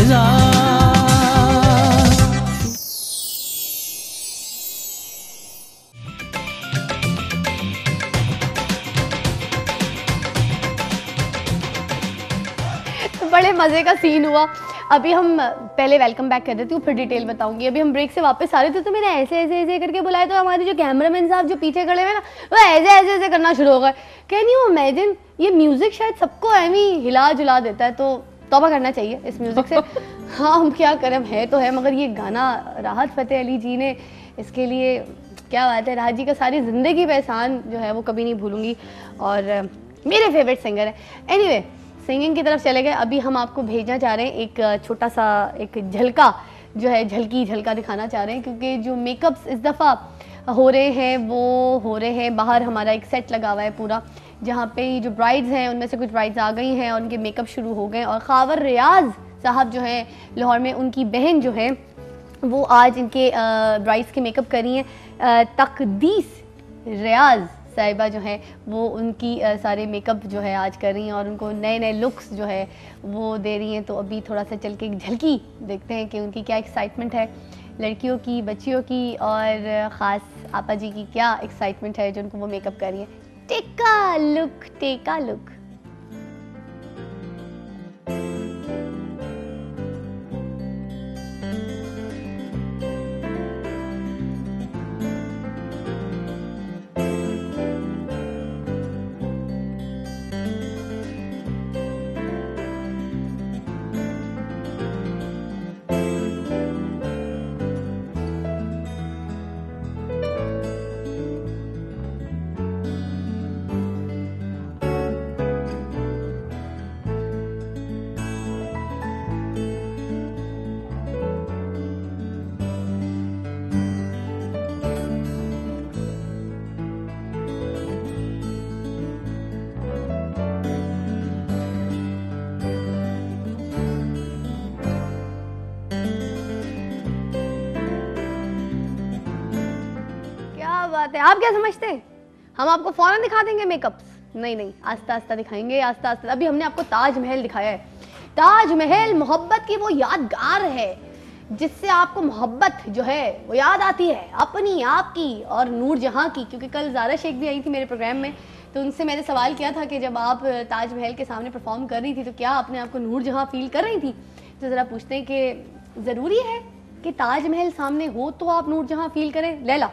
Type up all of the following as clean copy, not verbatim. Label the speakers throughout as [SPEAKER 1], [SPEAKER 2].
[SPEAKER 1] फिजा।
[SPEAKER 2] बड़े मज़े का सीन हुआ। अभी हम पहले वेलकम बैक कर देती हूँ, फिर डिटेल बताऊंगी। अभी हम ब्रेक से वापस आ रहे थे तो मैंने ऐसे ऐसे ऐसे करके बुलाया, तो हमारे जो कैमरामैन साहब जो पीछे खड़े हुए ना, वो ऐसे ऐसे ऐसे करना शुरू हो गए। कैन यू इमेजिन, ये म्यूज़िक शायद सबको एम ही हिला जुला देता है, तो तौबा करना चाहिए इस म्यूज़िक से। हाँ, हम क्या करें, है तो है, मगर ये गाना राहत फ़तेह अली जी ने, इसके लिए क्या बात है। राहत जी का सारी ज़िंदगी का एहसान जो है वो कभी नहीं भूलूंगी, और मेरे फेवरेट सिंगर है। एनीवे, सिंगिंग की तरफ चले गए। अभी हम आपको भेजना चाह रहे हैं एक छोटा सा एक झलका जो है, झलका दिखाना चाह रहे हैं, क्योंकि जो मेकअप्स इस दफ़ा हो रहे हैं वो हो रहे हैं बाहर। हमारा एक सेट लगा हुआ है पूरा, जहाँ पे जो ब्राइड्स हैं उनमें से कुछ ब्राइड्स आ गई हैं और उनके मेकअप शुरू हो गए। और खावर रियाज साहब जो हैं लाहौर में, उनकी बहन जो है वो आज इनके ब्राइड्स के मेकअप कर रही हैं। तकदीस रियाज साहिबा जो है वो उनकी सारे मेकअप जो है आज कर रही हैं और उनको नए नए लुक्स जो है वो दे रही हैं। तो अभी थोड़ा सा चल के एक झलकी देखते हैं कि उनकी क्या एक्साइटमेंट है, लड़कियों की, बच्चियों की, और ख़ास आपा जी की क्या एक्साइटमेंट है जो उनको वो मेकअप कर रही हैं। टेका लुक, टेका लुक। बात है, आप क्या समझते हैं हम आपको फौरन दिखा देंगे मेकअप्स? नहीं नहीं, आस्ता आस्ता दिखाएंगे, आस्ता आस्ता। अभी हमने आपको ताजमहल दिखाया है। ताजमहल मोहब्बत की वो यादगार है जिससे आपको मोहब्बत जो है वो याद आती है, अपनी, आपकी और नूरजहां की। क्योंकि कल ज़ारा शेख भी आई थी मेरे प्रोग्राम में, तो उनसे मैंने सवाल किया था कि जब आप ताजमहल के सामने परफॉर्म कर रही थी तो क्या अपने आप को नूरजहां फील कर रही थी? तो ज़रा पूछते हैं कि ज़रूरी है कि ताजमहल सामने हो तो आप नूरजहां फील करें? लैला,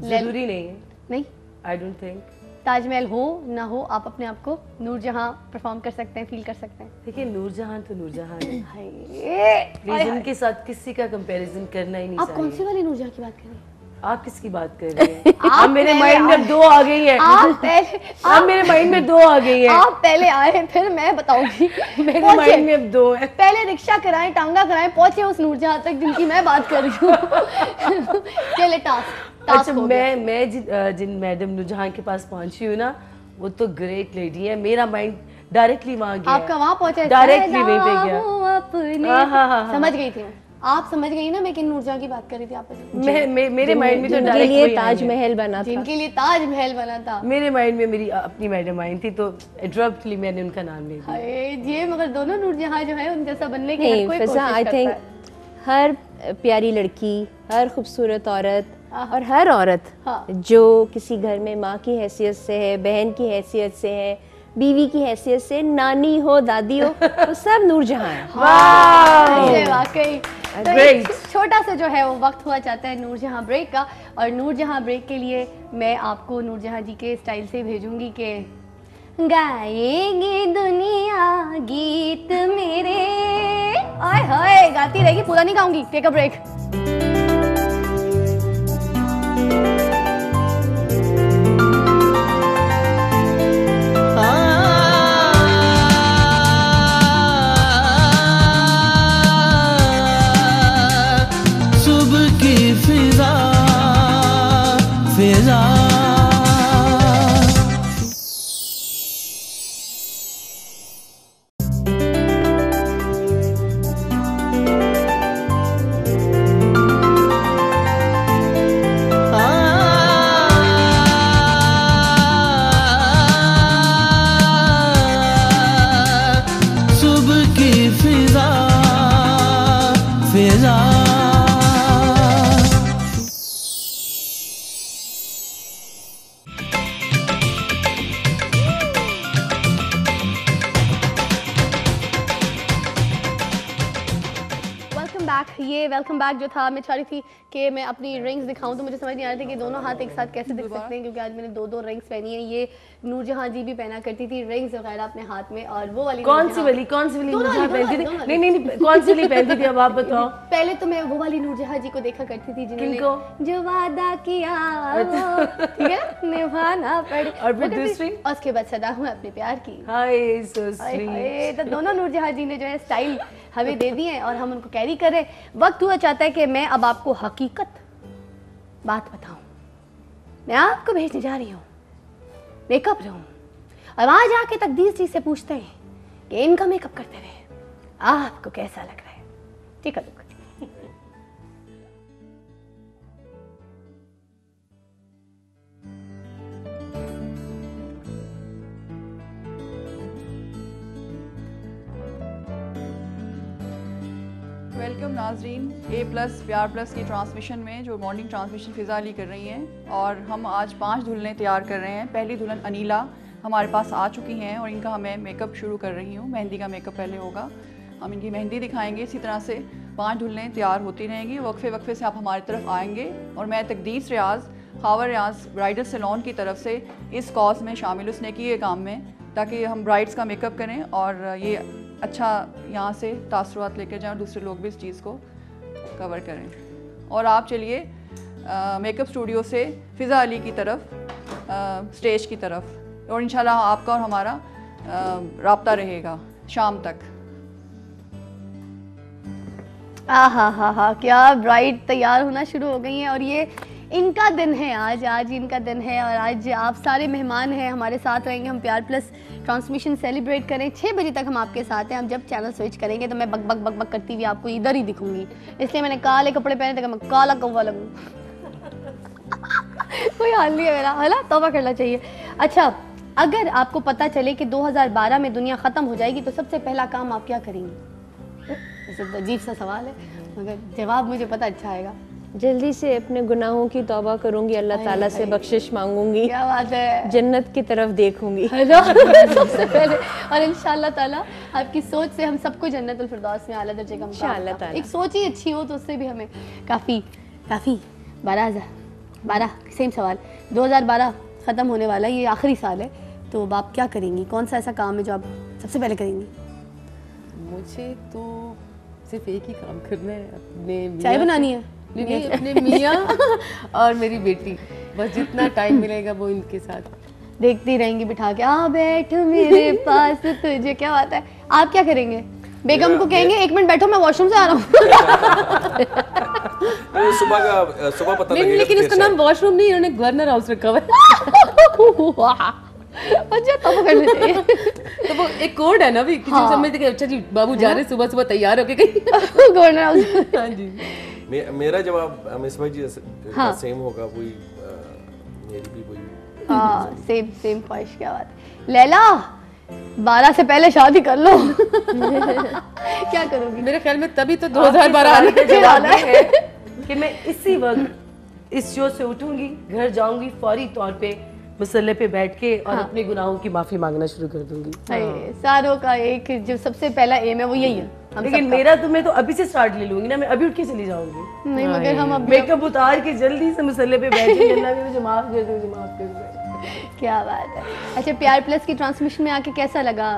[SPEAKER 3] जरूरी नहीं है।
[SPEAKER 2] नहीं,
[SPEAKER 3] आई डोंट थिंक
[SPEAKER 2] ताजमहल हो ना हो आप अपने आप को नूरजहां परफॉर्म कर सकते हैं, फील कर सकते हैं।
[SPEAKER 3] देखिए, नूरजहां तो नूरजहां है।
[SPEAKER 2] हाय,
[SPEAKER 3] प्लीज उनके साथ किसी का कंपैरिजन करना ही नहीं चाहिए।
[SPEAKER 2] आप कौन सी वाली नूरजहां की बात कर रही हैं?
[SPEAKER 3] आप किसकी बात कर रही हैं? आप मेरे माइंड में दो आ गई हैं। आप मेरे माइंड में दो आ गई हैं।
[SPEAKER 2] आप पहले आए फिर मैं बताऊंगी।
[SPEAKER 3] मेरे माइंड में अब दो है।
[SPEAKER 2] पहले रिक्शा कराएं, टांगा कराएं, पहुंचे उस नूरजहां तक जिनकी मैं बात कर रही हूँ। चले टास्क।
[SPEAKER 3] अच्छा, मैं जिन मैडम नूरजहां के पास पहुंची हूँ ना, वो तो ग्रेट लेडी है। मेरा माइंड डायरेक्टली वहाँ गया।
[SPEAKER 2] आपका वहाँ पहुंचे?
[SPEAKER 3] डायरेक्टली वहीं पे गया।
[SPEAKER 2] हाँ, समझ गई थी मैं। आप समझ गई ना मैं किन नूरजहां की बात कर रही थी आपस में?
[SPEAKER 3] मेरे माइंड में तो
[SPEAKER 4] डायरेक्टली ताजमहल बना था,
[SPEAKER 2] जिनके लिए ताजमहल बना था।
[SPEAKER 3] मेरे माइंड में मेरी अपनी मैडम आई थी, तो एब्रप्टली मैंने उनका नाम ले लिया।
[SPEAKER 2] ये मगर दोनों नूरजहां जो है उन जैसा बनने की
[SPEAKER 4] नहीं,
[SPEAKER 2] हर कोई
[SPEAKER 4] फिजा, आई
[SPEAKER 2] कोशिश
[SPEAKER 4] थिंक
[SPEAKER 2] करता है।
[SPEAKER 4] हर प्यारी लड़की, हर खूबसूरत औरत और हर औरत
[SPEAKER 2] हाँ।
[SPEAKER 4] जो किसी घर में माँ की हैसियत से है, बहन की हैसियत से है, बीवी की हैसियत से, नानी हो, दादी हो, तो सब नूरजहां है।
[SPEAKER 2] वाकई तो एक छोटा सा जो है वो वक्त हुआ चाहता है नूरजहां ब्रेक का, और नूरजहां ब्रेक के लिए मैं आपको नूरजहां जी के स्टाइल से भेजूंगी कि गाएगी दुनिया गीत मेरे। आय हाय, गाती रहेगी, पूरा नहीं गाऊंगी। Take a break. ये वेलकम बैक जो था, मैं चाह रही थी कि मैं अपनी रिंग्स दिखाऊं, तो मुझे समझ नहीं आ रहा था कि दोनों हाथ एक साथ कैसे दिख सकते हैं, क्योंकि आज मैंने दो रिंग्स पहनी है। ये नूरजहां जी भी पहना करती थी रिंग्स वगैरह अपने हाथ में, और वो वाली
[SPEAKER 3] कौन सी वाली नूरजहां पहनती थी? नहीं नहीं नहीं, कौन सी वाली पहनती थी, अब आप बताओ।
[SPEAKER 2] पहले तो मैं वो वाली नूरजहां जी को देखा करती थी जिन्होंने जो वादा किया वो, ठीक है, निभाना पड़े,
[SPEAKER 3] और फिर दूसरी,
[SPEAKER 2] और उसके बाद सदा हूँ अपने प्यार की।
[SPEAKER 3] हाय सो स्वीट।
[SPEAKER 2] तो दोनों नूरजहां जी ने जो है स्टाइल हमें दे दी है और हम उनको कैरी कर रहे हैं। वक्त हुआ चाहता है कि मैं अब आपको हकीकत बात बताऊं। मैं आपको भेजने जा रही हूँ मेकअप रूम, और वहां जाके तकदीर जी से पूछते हैं कि इनका मेकअप करते रहे आपको कैसा लग रहा है। ठीक है,
[SPEAKER 1] वेलकम नाजरीन, A+ प्यार प्लस की ट्रांसमिशन में जो मॉर्निंग ट्रांसमिशन फ़िज़ा अली कर रही हैं, और हम आज 5 दुल्हनें तैयार कर रहे हैं। पहली दुल्हन अनीला हमारे पास आ चुकी हैं और इनका मैं मेकअप शुरू कर रही हूँ। मेहंदी का मेकअप पहले होगा, हम इनकी मेहंदी दिखाएंगे। इसी तरह से 5 दुल्हनें तैयार होती रहेंगी, वक्फे वक्फे से आप हमारी तरफ आएंगे। और मैं तकदीस रियाज़, खावर रियाज़ ब्राइडल सैलून की तरफ से इस कॉज में शामिल उसने किए काम में, ताकि हम ब्राइड्स का मेकअप करें और ये अच्छा यहाँ से तासुरात लेकर जाएं और दूसरे लोग भी इस चीज़ को कवर करें। और आप चलिए मेकअप स्टूडियो से फ़िज़ा अली की तरफ, स्टेज की तरफ, और इंशाल्लाह आपका और हमारा राब्ता रहेगा शाम तक।
[SPEAKER 2] हा, क्या ब्राइड तैयार होना शुरू हो गई हैं, और ये इनका दिन है आज इनका दिन है, और आज आप सारे मेहमान हैं, हमारे साथ रहेंगे। हम प्यार प्लस ट्रांसमिशन सेलिब्रेट करें 6 बजे तक हम आपके साथ हैं। हम जब चैनल स्विच करेंगे तो मैं बक बक बक बक करती हुई आपको इधर ही दिखूंगी, इसलिए मैंने काले कपड़े पहने थे कि मैं काला कौवा लगूं। कोई हाल नहीं है मेरा, है ना, तौबा करना चाहिए। अच्छा, अगर आपको पता चले कि 2012 में दुनिया ख़त्म हो जाएगी तो सबसे पहला काम आप क्या करेंगी? वैसे तो अजीब सा सवाल है, मगर जवाब मुझे पता अच्छा आएगा।
[SPEAKER 4] जल्दी से अपने गुनाहों की तौबा करूंगी, अल्लाह ताला से बख्शिश मांगूंगी,
[SPEAKER 2] क्या बात है,
[SPEAKER 4] जन्नत की तरफ देखूंगी,
[SPEAKER 2] है ना, सबसे पहले। और इंशाल्लाह ताला आपकी सोच से हम सबको जन्नतुल फिरदौस में आला दर्जे का
[SPEAKER 4] इंशाल्लाह ताला।
[SPEAKER 2] एक सोच ही अच्छी हो तो उससे भी हमें काफ़ी 12 सेम सवाल। 2012 ख़त्म होने वाला है, ये आखिरी साल है, तो अब आप क्या करेंगी? कौन सा ऐसा काम है जो आप सबसे पहले करेंगी?
[SPEAKER 5] मुझे तो सिर्फ एक ही काम करना है, अपने
[SPEAKER 2] चाय बनानी है?
[SPEAKER 5] नहीं, अपने मियाँ और मेरी बेटी, बस जितना टाइम मिलेगा वो इनके साथ
[SPEAKER 2] देखती रहेंगी बिठा के, आ बैठ मेरे पास तुझे। क्या बात है, आप क्या करेंगे? बेगम को कहेंगे 1 मिनट बैठो, मैं वॉशरूम से आ रहा हूँ।
[SPEAKER 6] सुबह पता
[SPEAKER 5] नहीं,
[SPEAKER 6] लगेगा।
[SPEAKER 5] लेकिन इसका नाम वॉशरूम नहीं, इन्होंने गवर्नर हाउस रखा हुआ है।
[SPEAKER 2] अच्छा, तब करना चाहिए।
[SPEAKER 5] तो वो एक कोड है ना भी, किसी को समझते कि अच्छा जी बाबू जा रहे सुबह सुबह तैयार होके कहीं।
[SPEAKER 2] Governor house.
[SPEAKER 5] हाँ जी,
[SPEAKER 6] मेरा जवाब मिसबा जी
[SPEAKER 2] हाँ।
[SPEAKER 6] सेम होगा, वही मेरी भी वही।
[SPEAKER 2] हाँ, सेम ख्वाहिश। क्या बात है लैला, 12 से पहले शादी कर लो। क्या करोगी?
[SPEAKER 5] मेरे ख्याल में तभी तो 2012 आने
[SPEAKER 3] का जवाब ये है कि मैं इसी वक्त इस शो से उठूंगी, घर जाऊंगी, फौरी तौर पे मसल्ले पे बैठ के और अपने गुनाहों की माफी मांगना शुरू कर दूंगी।
[SPEAKER 2] सारों का एक जो सबसे पहला एम है वो यही है।
[SPEAKER 3] लेकिन मेरा तो मैं तो अभी से स्टार्ट ले लूंगी ना, मैं अभी उठ के चली जाऊंगी।
[SPEAKER 2] नहीं, मगर हम अब
[SPEAKER 3] मेकअप उतार के जल्दी से मसल्ले पे बैठेंगे। अल्लाह ने मुझे माफ कर दे, मुझे माफ कर दे।
[SPEAKER 2] क्या बात है। अच्छा, प्यार प्लस की ट्रांसमिशन में आके कैसा लगा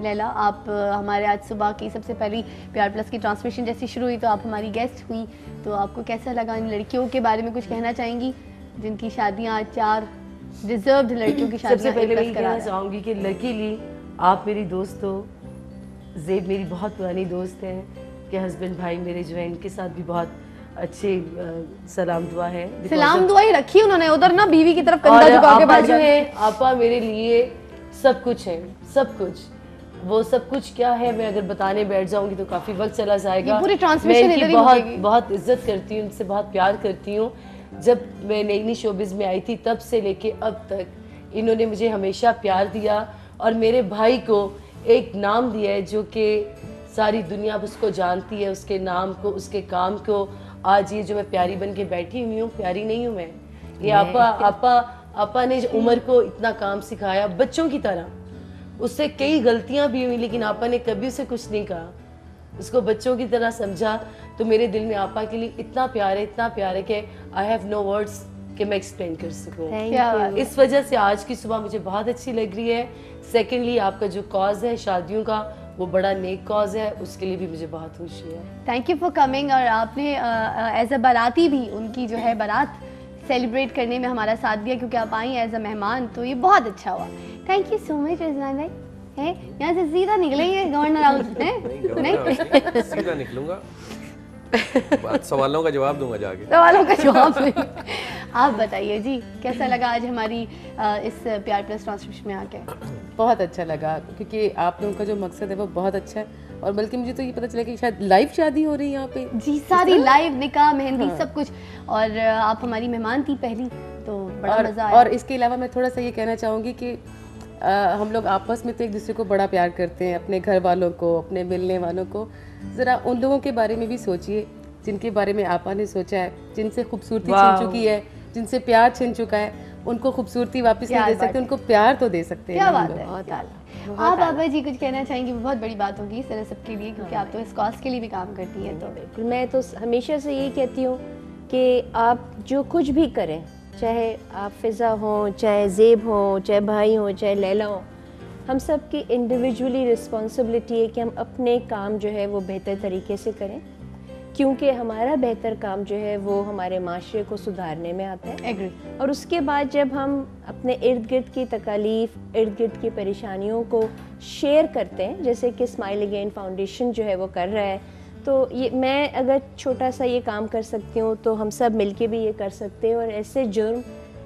[SPEAKER 2] लैला? आप हमारे आज सुबह की सबसे पहली प्यार प्लस की ट्रांसमिशन जैसी शुरू हुई तो आप हमारी गेस्ट हुई, तो आपको कैसा लगा? इन लड़कियों के बारे में कुछ कहना चाहेंगी जिनकी शादियाँ 4 डिजर्व्ड लड़कियों की शादियाँ?
[SPEAKER 3] सबसे पहले मैं कहना चाहूँगी कि लकीली आप मेरी दोस्त हो, ज़ेब मेरी बहुत पुरानी दोस्त है, कि हस्बैंड भाई मेरे जो हैं इनके साथ भी बहुत अच्छे सलाम दुआ है।
[SPEAKER 2] सलाम दुआ ही रखी उन्होंने उधर ना, बीवी की तरफ कंधा झुका के बाजू है।
[SPEAKER 3] आपा मेरे लिए सब कुछ है, सब कुछ। वो सब कुछ क्या है, मैं अगर बताने बैठ जाऊंगी तो काफी वक्त चला जाएगा।
[SPEAKER 2] पूरी ट्रांसमिशन
[SPEAKER 3] मैं इनकी बहुत इज्जत करती हूँ, इनसे बहुत प्यार करती हूँ। जब मैं नई शोबिज में आई थी तब से लेके अब तक इन्होंने मुझे हमेशा प्यार दिया, और मेरे भाई को एक नाम दिया है जो कि सारी दुनिया उसको जानती है, उसके नाम को, उसके काम को। आज ये जो मैं प्यारी बन के बैठी हुई हूँ, प्यारी नहीं हूँ मैं, ये आपा ने जो उमर को इतना काम सिखाया बच्चों की तरह। उससे कई गलतियां भी हुई लेकिन आपा ने कभी उसे कुछ नहीं कहा। उसको बच्चों की तरह समझा, तो मेरे दिल में आपा के लिए इतना प्यार है कि आई हैव नो वर्ड्स कि मैं एक्सप्लेन कर सकूं।
[SPEAKER 2] क्या बात है।
[SPEAKER 3] इस वजह से आज की सुबह मुझे बहुत अच्छी लग रही है। सेकेंडली, आपका जो कॉज है शादियों का, वो बड़ा नेक कॉज है, उसके लिए भी मुझे बहुत खुशी है।
[SPEAKER 2] Thank you for coming. और आपने एज अ बाराती भी उनकी जो है बारात सेलिब्रेट करने में हमारा साथ दिया, क्योंकि आप आई एज अ मेहमान, तो ये बहुत अच्छा हुआ। Thank you so much Rizwan भाई। है यहाँ से सीधा निकलेंगे गवर्नर हाउस है नहीं?
[SPEAKER 6] सीधा निकलूंगा, सवालों का जवाब दूंगा जाके।
[SPEAKER 2] सवालों का जवाब नहीं। आप बताइए जी, कैसा लगा आज हमारी इस प्यार प्लस ट्रांसमिशन में आके?
[SPEAKER 5] बहुत अच्छा लगा, क्योंकि आप लोगों का जो मकसद है वो बहुत अच्छा है, और बल्कि मुझे तो ये पता चला कि शायद लाइव शादी हो रही है यहाँ पे।
[SPEAKER 2] जी, सारी लाइव, निकाह, मेहंदी, सब कुछ। और आप हमारी मेहमान थी पहली, तो बड़ा मजा आया।
[SPEAKER 5] और इसके अलावा मैं थोड़ा सा ये कहना चाहूँगी कि हम लोग आपस में तो एक दूसरे को बड़ा प्यार करते हैं, अपने घर वालों को, अपने मिलने वालों को। ज़रा उन लोगों के बारे में भी सोचिए जिनके बारे में आपा ने सोचा है, जिनसे खूबसूरती छिन चुकी है, जिनसे प्यार छिन चुका है। उनको खूबसूरती वापस नहीं दे सकते, उनको प्यार तो दे सकते हैं।
[SPEAKER 2] क्या बात है। आप बाबा जी कुछ कहना चाहेंगी? बहुत बड़ी बात होगी इस तरह सबके लिए, क्योंकि आप तो इस कॉज के लिए भी काम करती हैं। तो
[SPEAKER 4] बिल्कुल, मैं तो हमेशा से यही कहती हूँ कि आप जो कुछ भी करें, चाहे आप फ़िज़ा हों, चाहे ज़ेब हों, चाहे भाई हों, चाहे लैला हों, हम सब की इंडिविजुअली रिस्पॉन्सिबिलिटी है कि हम अपने काम जो है वो बेहतर तरीके से करें, क्योंकि हमारा बेहतर काम जो है वो हमारे माशरे को सुधारने में आता है।
[SPEAKER 2] एग्री।
[SPEAKER 4] और उसके बाद जब हम अपने इर्द गिर्द की तकालीफ, इर्द गिर्द की परेशानियों को शेयर करते हैं, जैसे कि स्माइल अगेन फाउंडेशन जो है वो कर रहा है, तो ये मैं अगर छोटा सा ये काम कर सकती हूँ तो हम सब मिलके भी ये कर सकते हैं। और ऐसे जुर्म,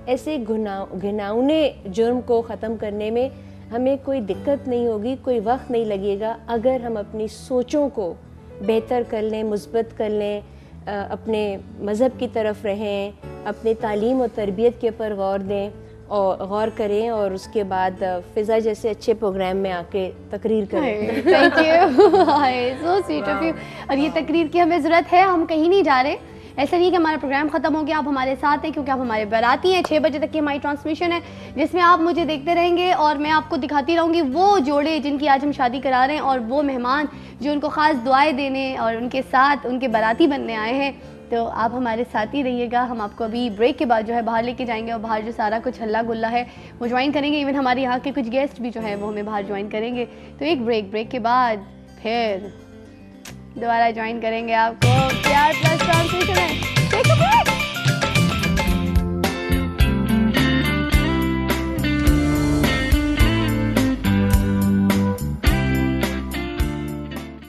[SPEAKER 4] ऐसे घिनौने जुर्म को ख़त्म करने में हमें कोई दिक्कत नहीं होगी, कोई वक्त नहीं लगेगा, अगर हम अपनी सोचों को बेहतर कर लें, मुस्बत कर लें, अपने मज़हब की तरफ रहें, अपने तालीम और तरबियत के ऊपर गौर दें और गौर करें, और उसके बाद फ़िज़ा जैसे अच्छे प्रोग्राम में आके तकरीर करें।
[SPEAKER 2] Thank you, so sweet of you. और ये तकरीर की हमें ज़रूरत है, हम कहीं नहीं जा रहे। ऐसा नहीं कि हमारा प्रोग्राम ख़त्म हो गया, आप हमारे साथ हैं, क्योंकि आप हमारे बाराती हैं। 6 बजे तक की हमारी ट्रांसमिशन है, जिसमें आप मुझे देखते रहेंगे और मैं आपको दिखाती रहूँगी वो जोड़े जिनकी आज हम शादी करा रहे हैं, और वो मेहमान जो उनको ख़ास दुआएं देने और उनके साथ उनके बाराती बनने आए हैं। तो आप हमारे साथ ही रहिएगा। हम आपको अभी ब्रेक के बाद जो है बाहर लेके जाएंगे, और बाहर जो सारा कुछ हल्ला गुल्ला है वो ज्वाइन करेंगे। इवन हमारे यहाँ के कुछ गेस्ट भी जो है वो हमें बाहर ज्वाइन करेंगे। तो एक ब्रेक के बाद फिर दोबारा ज्वाइन करेंगे आपको। प्यार प्लस ट्रांसमिशन है। Take a break.